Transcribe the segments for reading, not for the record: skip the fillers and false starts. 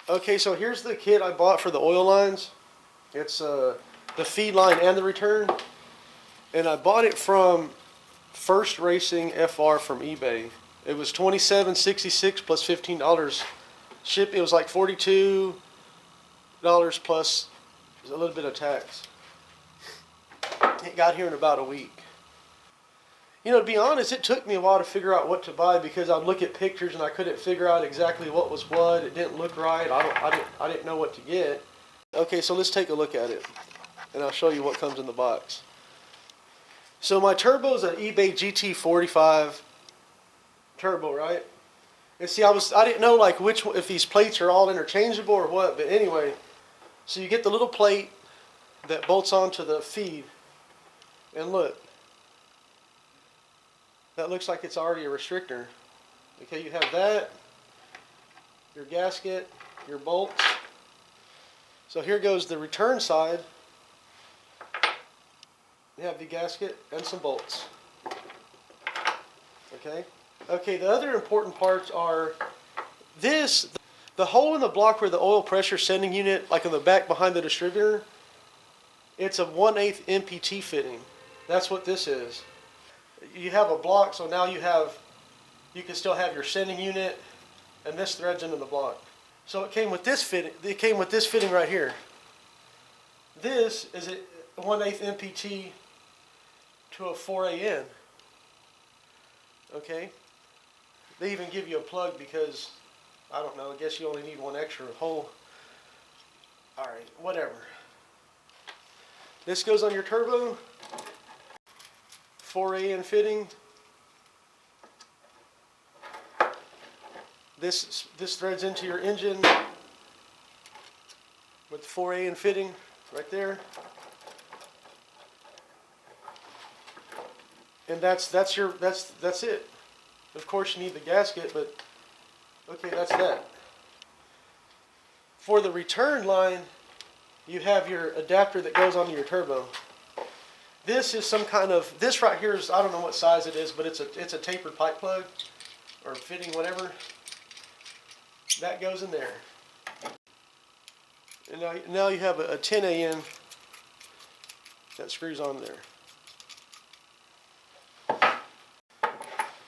Okay, so here's the kit I bought for the oil lines. It's the feed line and the return. And I bought it from First Racing FR from eBay. It was $27.66 plus $15 ship. It was like $42 plus a little bit of tax. It got here in about a week. You know, to be honest, it took me a while to figure out what to buy because I'd look at pictures and I couldn't figure out exactly what was what. It didn't look right. I didn't know what to get. Okay, so let's take a look at it, and I'll show you what comes in the box. So my turbo is an eBay Gt45 turbo, right? And see, I didn't know like if these plates are all interchangeable or what. But anyway, so you get the little plate that bolts onto the feed, and look. That looks like it's already a restrictor. Okay, you have that, your gasket, your bolts. So here goes the return side. You have the gasket and some bolts. Okay? Okay, the other important parts are this, the hole in the block where the oil pressure sending unit, like on the back behind the distributor, it's a 1/8 MPT fitting. That's what this is. You have a block, so now you can still have your sending unit, and this threads into the block. So it came with this fitting. It came with this fitting right here. This is a 1/8 MPT to a 4AN. Okay. They even give you a plug because I don't know. I guess you only need one extra hole. All right, whatever. This goes on your turbo. 4AN fitting. This threads into your engine with the 4AN fitting right there. And that's it. Of course you need the gasket, but okay, that's that. For the return line, you have your adapter that goes onto your turbo. This is some kind of, this right here is, I don't know what size it is, but it's a tapered pipe plug or fitting, whatever. That goes in there. And now you have a 10AN that screws on there.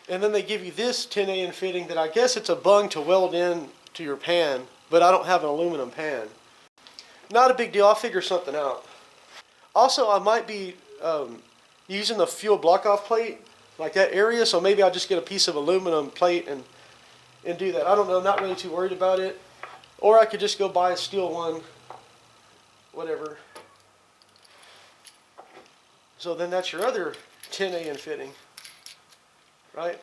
And then they give you this 10AN fitting that I guess it's a bung to weld in to your pan, but I don't have an aluminum pan. Not a big deal, I'll figure something out. Also, I might be using the fuel block-off plate, like that area, so maybe I'll just get a piece of aluminum plate and do that. I don't know, I'm not really too worried about it. Or I could just go buy a steel one, whatever. So then that's your other 10AN fitting, right?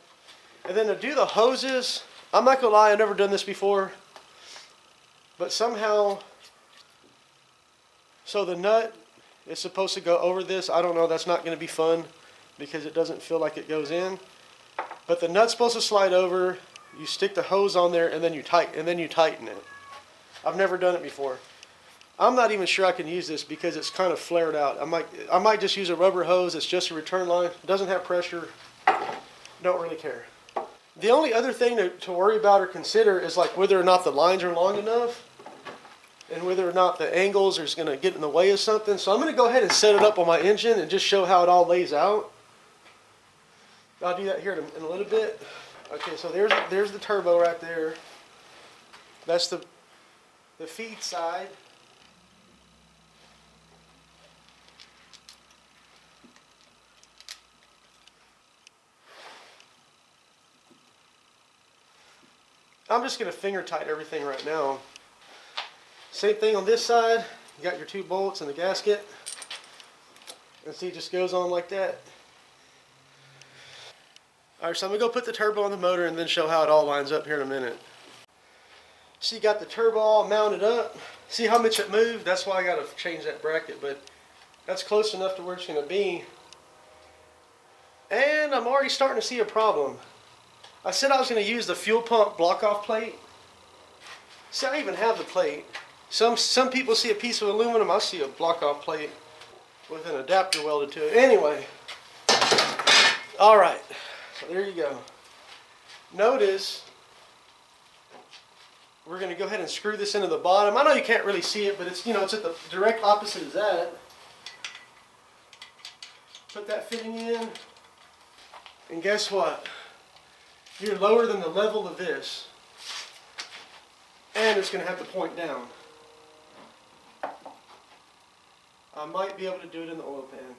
And then to do the hoses, I'm not gonna lie, I've never done this before, but somehow, so the nut is supposed to go over this. I don't know, that's not gonna be fun because it doesn't feel like it goes in. But the nut's supposed to slide over, you stick the hose on there, and then you tighten it. I've never done it before. I'm not even sure I can use this because it's kind of flared out. I might just use a rubber hose. It's just a return line. It doesn't have pressure. Don't really care. The only other thing to worry about or consider is like whether or not the lines are long enough and whether or not the angles are going to get in the way of something. So I'm going to go ahead and set it up on my engine and just show how it all lays out. I'll do that here in a little bit. Okay, so there's the turbo right there. That's the feed side. I'm just going to finger tight everything right now. Same thing on this side. You got your two bolts and the gasket. And see, it just goes on like that. Alright, so I'm going to go put the turbo on the motor and then show how it all lines up here in a minute. So you got the turbo all mounted up. See how much it moved? That's why I got to change that bracket, but that's close enough to where it's going to be. And I'm already starting to see a problem. I said I was going to use the fuel pump block-off plate. See, I even have the plate. Some people see a piece of aluminum. I see a block-off plate with an adapter welded to it. Anyway, all right. So there you go. Notice we're going to go ahead and screw this into the bottom. I know you can't really see it, but it's, you know, it's at the direct opposite of that. Put that fitting in, and guess what? You're lower than the level of this, and it's going to have to point down. I might be able to do it in the oil pan.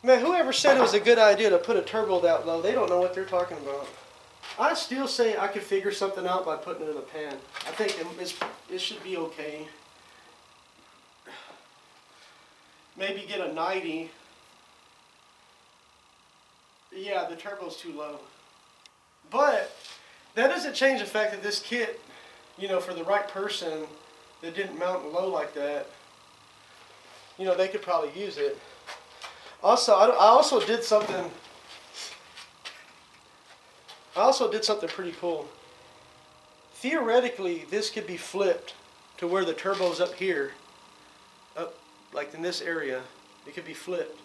Man, whoever said it was a good idea to put a turbo that low, they don't know what they're talking about. I still say I could figure something out by putting it in a pan. I think it should be okay. Maybe get a 90. Yeah, the turbo's too low. But that doesn't change the fact that this kit, you know, for the right person that didn't mount low like that, you know, they could probably use it. Also, I also did something pretty cool. Theoretically, this could be flipped to where the turbo's up here, up like in this area. It could be flipped.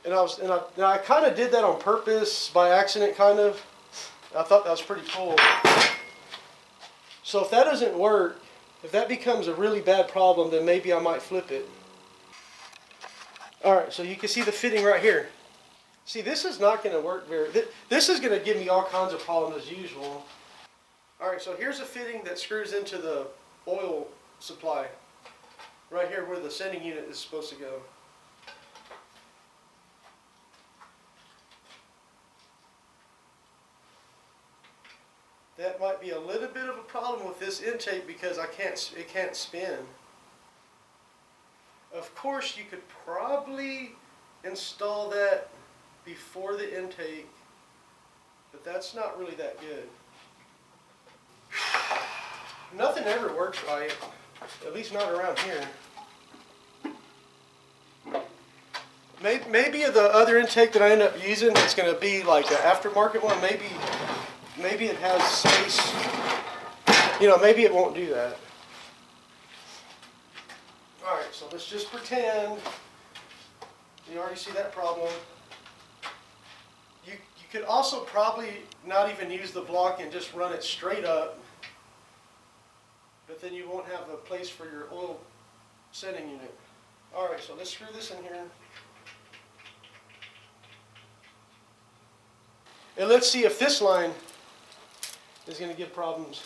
And I kind of did that on purpose, by accident, kind of. I thought that was pretty cool. So if that doesn't work, if that becomes a really bad problem, then maybe I might flip it. Alright, so you can see the fitting right here. See, this is not going to work this is going to give me all kinds of problems as usual. Alright, so here's a fitting that screws into the oil supply. Right here where the sending unit is supposed to go. That might be a little bit of a problem with this intake because it can't spin. Of course, you could probably install that before the intake, but that's not really that good. Nothing ever works right, at least not around here. Maybe the other intake that I end up using, it's going to be like an aftermarket one. Maybe it has space. You know, maybe it won't do that. Alright, so let's just pretend. You already see that problem. You could also probably not even use the block and just run it straight up. But then you won't have a place for your oil sending unit. Alright, so let's screw this in here. And let's see if this line is going to give problems.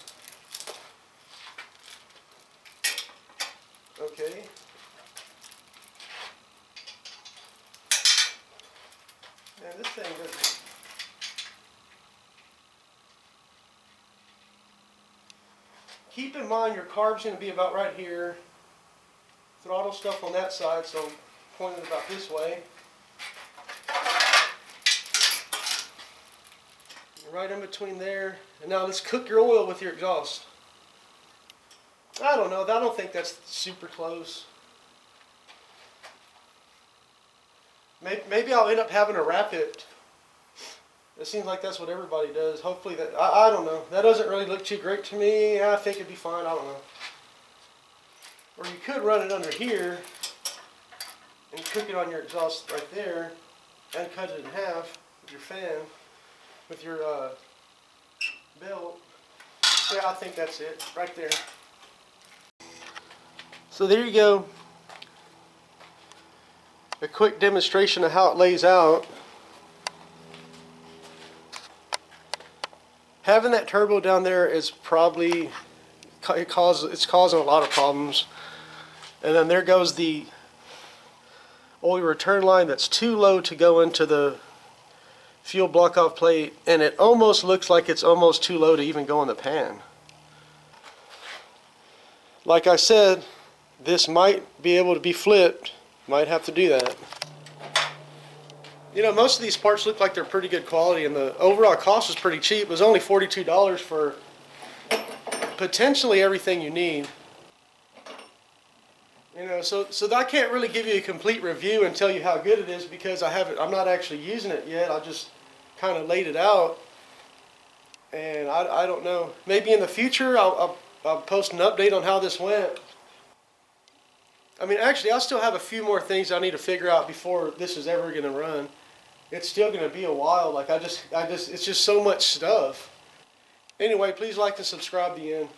Okay. Man, this thing doesn't. Keep in mind your carb's going to be about right here. Throttle stuff on that side, so point it about this way. Right in between there. And now let's cook your oil with your exhaust. I don't know. I don't think that's super close. Maybe I'll end up having to wrap it. It seems like that's what everybody does. Hopefully that, I don't know. That doesn't really look too great to me. I think it'd be fine. I don't know. Or you could run it under here and cook it on your exhaust right there and cut it in half with your fan. With your belt. Yeah, I think that's it, right there. So there you go. A quick demonstration of how it lays out. Having that turbo down there is probably, it's causing a lot of problems. And then there goes the oil return line that's too low to go into the fuel block-off plate, and it almost looks like it's almost too low to even go in the pan. Like I said, this might be able to be flipped. Might have to do that. You know, most of these parts look like they're pretty good quality, and the overall cost was pretty cheap. It was only $42 for potentially everything you need. You know, so I can't really give you a complete review and tell you how good it is because I'm not actually using it yet. I just kind of laid it out, and I don't know. Maybe in the future I'll post an update on how this went. I mean, actually, I still have a few more things I need to figure out before this is ever going to run. It's still going to be a while. Like it's just so much stuff. Anyway, please like and subscribe to the end.